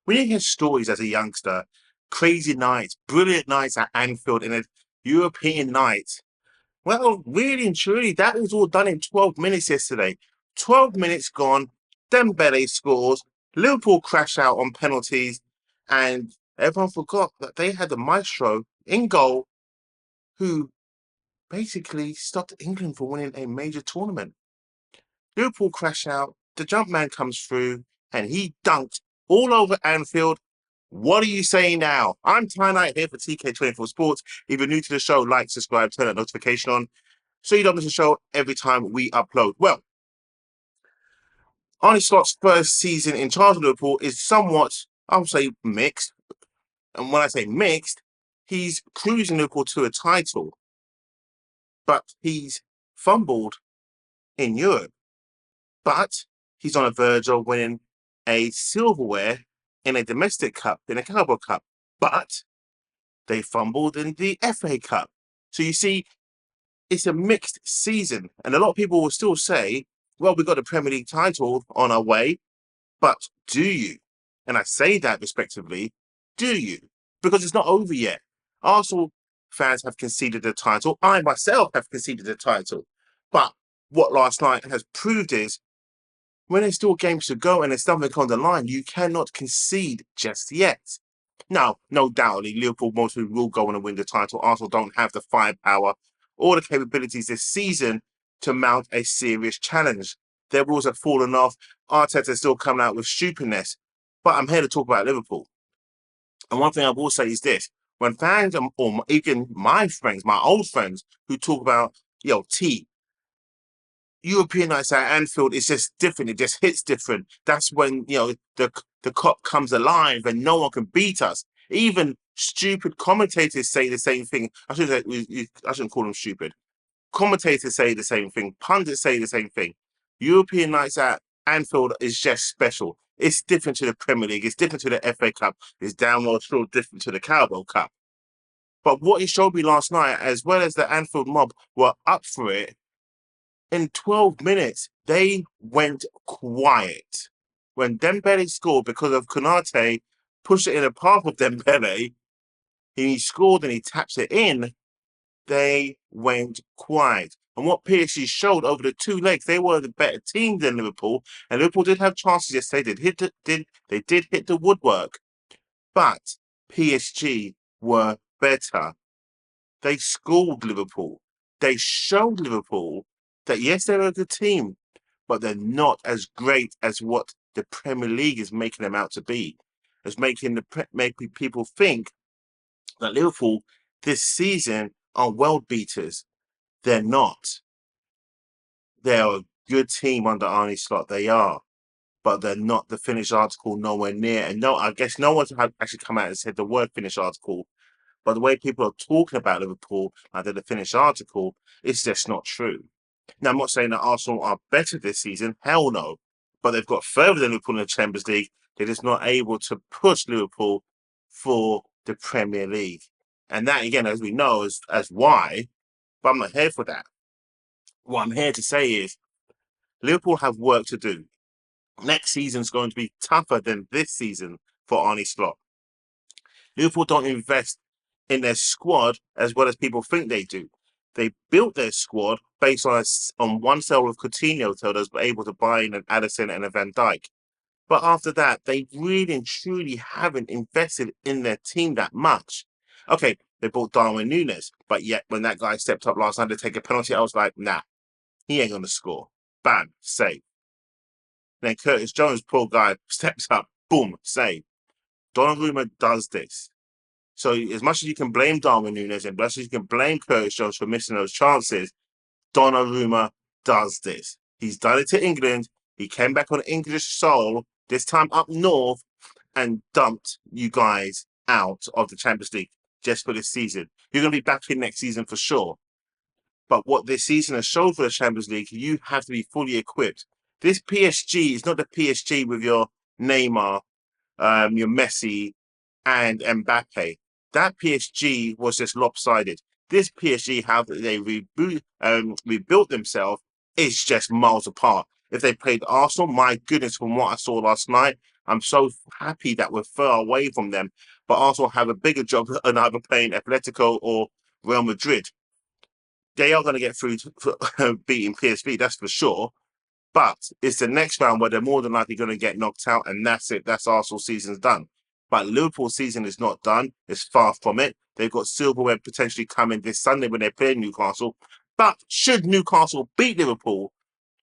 When you hear stories as a youngster, crazy nights, brilliant nights at Anfield in a European night, well, really and truly, that was all done in 12 minutes yesterday. 12 minutes gone, Dembele scores, Liverpool crash out on penalties, and everyone forgot that they had the maestro in goal who basically stopped England from winning a major tournament. Liverpool crash out, the jump man comes through, and he dunked all over Anfield. What are you saying now? I'm Ty Knight here for TK24 Sports. If you're new to the show, like, subscribe, turn that notification on so you don't miss a show every time we upload. Well, Arne Slot's first season in charge of Liverpool is somewhat, I would say, mixed. And when I say mixed, he's cruising Liverpool to a title, but he's fumbled in Europe. But he's on the verge of winning a silverware in a domestic cup, in a Carabao Cup. But they fumbled in the FA Cup. So you see, it's a mixed season. And a lot of people will still say, well, we got the Premier League title on our way, but do you? And I say that respectively, do you? Because it's not over yet. Arsenal fans have conceded the title. I myself have conceded the title. But what last night has proved is when there's still games to go and there's something on the line, you cannot concede just yet. Now, no doubt, Liverpool mostly will go on and win the title. Arsenal don't have the firepower or the capabilities this season to mount a serious challenge. Their rules have fallen off. Arteta's still coming out with stupidness. But I'm here to talk about Liverpool. And one thing I will say is this. When fans, or even my friends, my old friends, who talk about, European nights at Anfield is just different. It just hits different. That's when, the cop comes alive and no one can beat us. Even stupid commentators say the same thing. I shouldn't call them stupid. Commentators say the same thing. Pundits say the same thing. European nights at Anfield is just special. It's different to the Premier League. It's different to the FA Cup. It's downward still different to the Carabao Cup. But what he showed me last night, as well as the Anfield mob were up for it, in 12 minutes, they went quiet. When Dembele scored because of Konate pushed it in the path of Dembele, he scored and he taps it in, they went quiet. And what PSG showed over the 2 legs, they were the better team than Liverpool. And Liverpool did have chances yesterday. They did hit the woodwork. But PSG were better. They schooled Liverpool. They showed Liverpool that yes, they're a good team, but they're not as great as what the Premier League is making them out to be. It's making people think that Liverpool this season are world beaters. They're not. They're a good team under Arne Slot. They are, but they're not the finished article. Nowhere near. And no, I guess no one's actually come out and said the word finished article. But the way people are talking about Liverpool, like they're the finished article, it's just not true. Now, I'm not saying that Arsenal are better this season. Hell no. But they've got further than Liverpool in the Champions League. They're just not able to push Liverpool for the Premier League. And that, again, as we know, is as why. But I'm not here for that. What I'm here to say is Liverpool have work to do. Next season's going to be tougher than this season for Arne Slot. Liverpool don't invest in their squad as well as people think they do. They built their squad based on one sale of Coutinho, so they were able to buy in an Alisson and a Van Dijk. But after that, they really and truly haven't invested in their team that much. Okay, they bought Darwin Núñez, but yet when that guy stepped up last night to take a penalty, I was like, nah, he ain't going to score. Bam, save. Then Curtis Jones, poor guy, steps up, boom, save. Donnarumma does this. So as much as you can blame Darwin Núñez and as much as you can blame Curtis Jones for missing those chances, Donnarumma does this. He's done it to England. He came back on English soil, this time up north, and dumped you guys out of the Champions League just for this season. You're going to be back in next season for sure. But what this season has shown for the Champions League, you have to be fully equipped. This PSG is not the PSG with your Neymar, your Messi, and Mbappe. That PSG was just lopsided. This PSG, how they rebuilt themselves, is just miles apart. If they played Arsenal, my goodness, from what I saw last night, I'm so happy that we're far away from them, but Arsenal have a bigger job than either playing Atletico or Real Madrid. They are going to get through to beating PSV, that's for sure. But it's the next round where they're more than likely going to get knocked out, and that's it. That's Arsenal's season's done. But Liverpool's season is not done. It's far from it. They've got silverware potentially coming this Sunday when they play Newcastle. But should Newcastle beat Liverpool,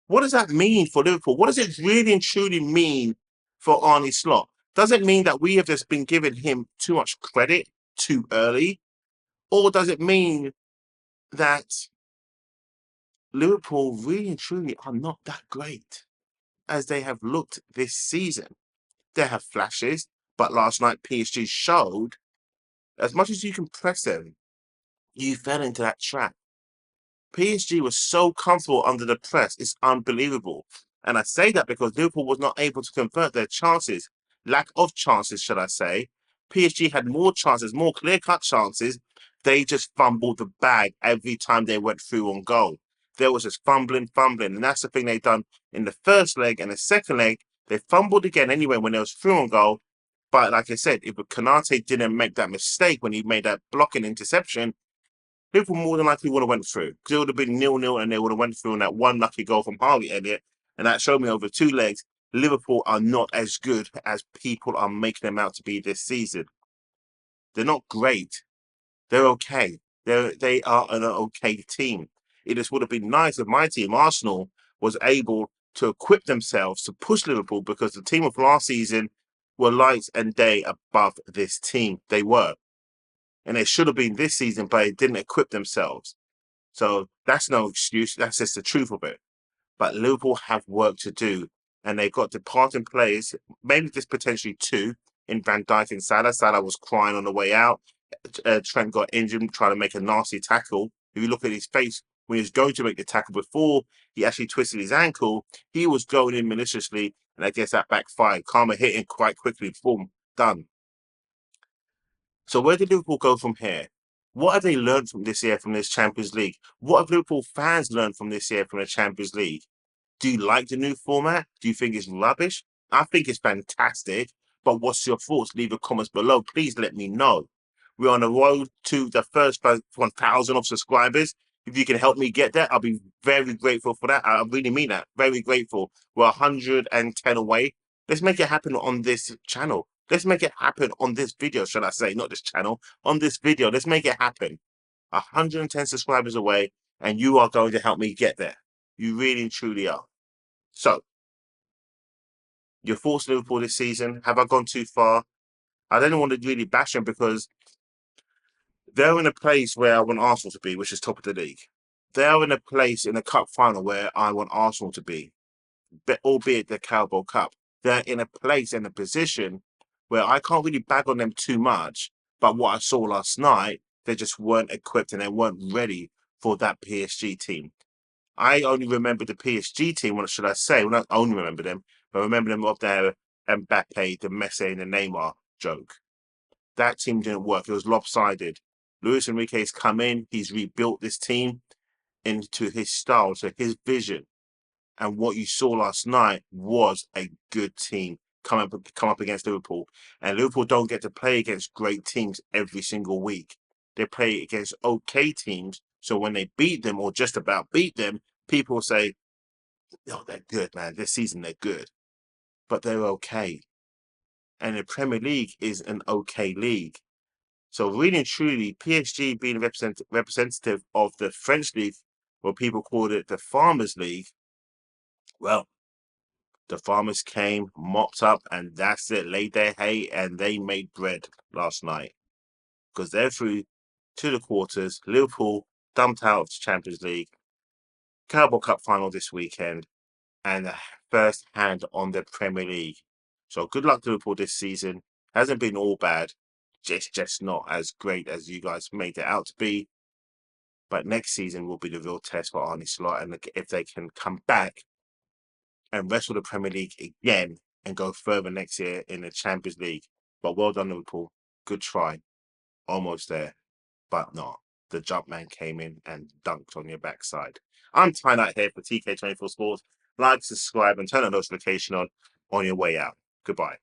what does that mean for Liverpool? What does it really and truly mean for Arne Slot? Does it mean that we have just been giving him too much credit too early? Or does it mean that Liverpool really and truly are not that great as they have looked this season? They have flashes, but last night PSG showed as much as you can press them, you fell into that trap. PSG was so comfortable under the press, it's unbelievable. And I say that because Liverpool was not able to convert their chances, lack of chances, should I say. PSG had more chances, more clear-cut chances. They just fumbled the bag every time they went through on goal. There was just fumbling. And that's the thing they done in the first leg and the second leg. They fumbled again anyway when they was through on goal. But like I said, if Konate didn't make that mistake when he made that blocking interception, Liverpool more than likely would have went through because it would have been 0-0 and they would have went through on that one lucky goal from Harvey Elliott. And that showed me over two legs, Liverpool are not as good as people are making them out to be this season. They're not great. They're okay. They are an okay team. It just would have been nice if my team, Arsenal, was able to equip themselves to push Liverpool because the team of last season were light and day above this team. They were. And they should have been this season, but they didn't equip themselves. So that's no excuse. That's just the truth of it. But Liverpool have work to do, and they've got departing players, maybe just potentially two in Van Dijk and Salah. Salah was crying on the way out. Trent got injured trying to make a nasty tackle. If you look at his face when he was going to make the tackle before he actually twisted his ankle, he was going in maliciously, and I guess that backfired. Karma hit him quite quickly. Boom, done. So where did Liverpool go from here? What have they learned from this year from this Champions League? What have Liverpool fans learned from this year from the Champions League? Do you like the new format? Do you think it's rubbish? I think it's fantastic. But what's your thoughts? Leave your comments below. Please let me know. We're on the road to the first 1,000 of subscribers. If you can help me get there, I'll be very grateful for that. I really mean that. Very grateful. We're 110 away. Let's make it happen on this channel. Let's make it happen on this video, should I say, not this channel, on this video. Let's make it happen. 110 subscribers away, and you are going to help me get there. You really and truly are. So, your thoughts Liverpool this season? Have I gone too far? I don't want to really bash them because they're in a place where I want Arsenal to be, which is top of the league. They're in a place in the cup final where I want Arsenal to be, albeit the Carabao Cup. They're in a place and a position where I can't really bag on them too much. But what I saw last night, they just weren't equipped and they weren't ready for that PSG team. I only remember the PSG team, what should I say? Well, not only remember them, but remember them of their Mbappe, the Messi, and the Neymar joke. That team didn't work. It was lopsided. Luis Enrique's come in. He's rebuilt this team into his style, to his vision. And what you saw last night was a good team come up against Liverpool. And Liverpool don't get to play against great teams every single week. They play against okay teams. So when they beat them or just about beat them, people say, "Oh, they're good, man. This season they're good." But they're okay. And the Premier League is an okay league. So really and truly, PSG being representative of the French league, or people called it the Farmers League, well, the farmers came, mopped up, and that's it. Laid their hay and they made bread last night because they're through to the quarters. Liverpool dumped out of the Champions League, Carabao Cup final this weekend, and the first hand on the Premier League. So good luck to Liverpool this season. Hasn't been all bad, just not as great as you guys made it out to be. But next season will be the real test for Arne Slot, and if they can come back and wrestle the Premier League again and go further next year in the Champions League. But well done, Liverpool. Good try. Almost there, but not. The jump man came in and dunked on your backside. I'm Ty Knight here for TK24 Sports. Like, subscribe, and turn the notification on your way out. Goodbye.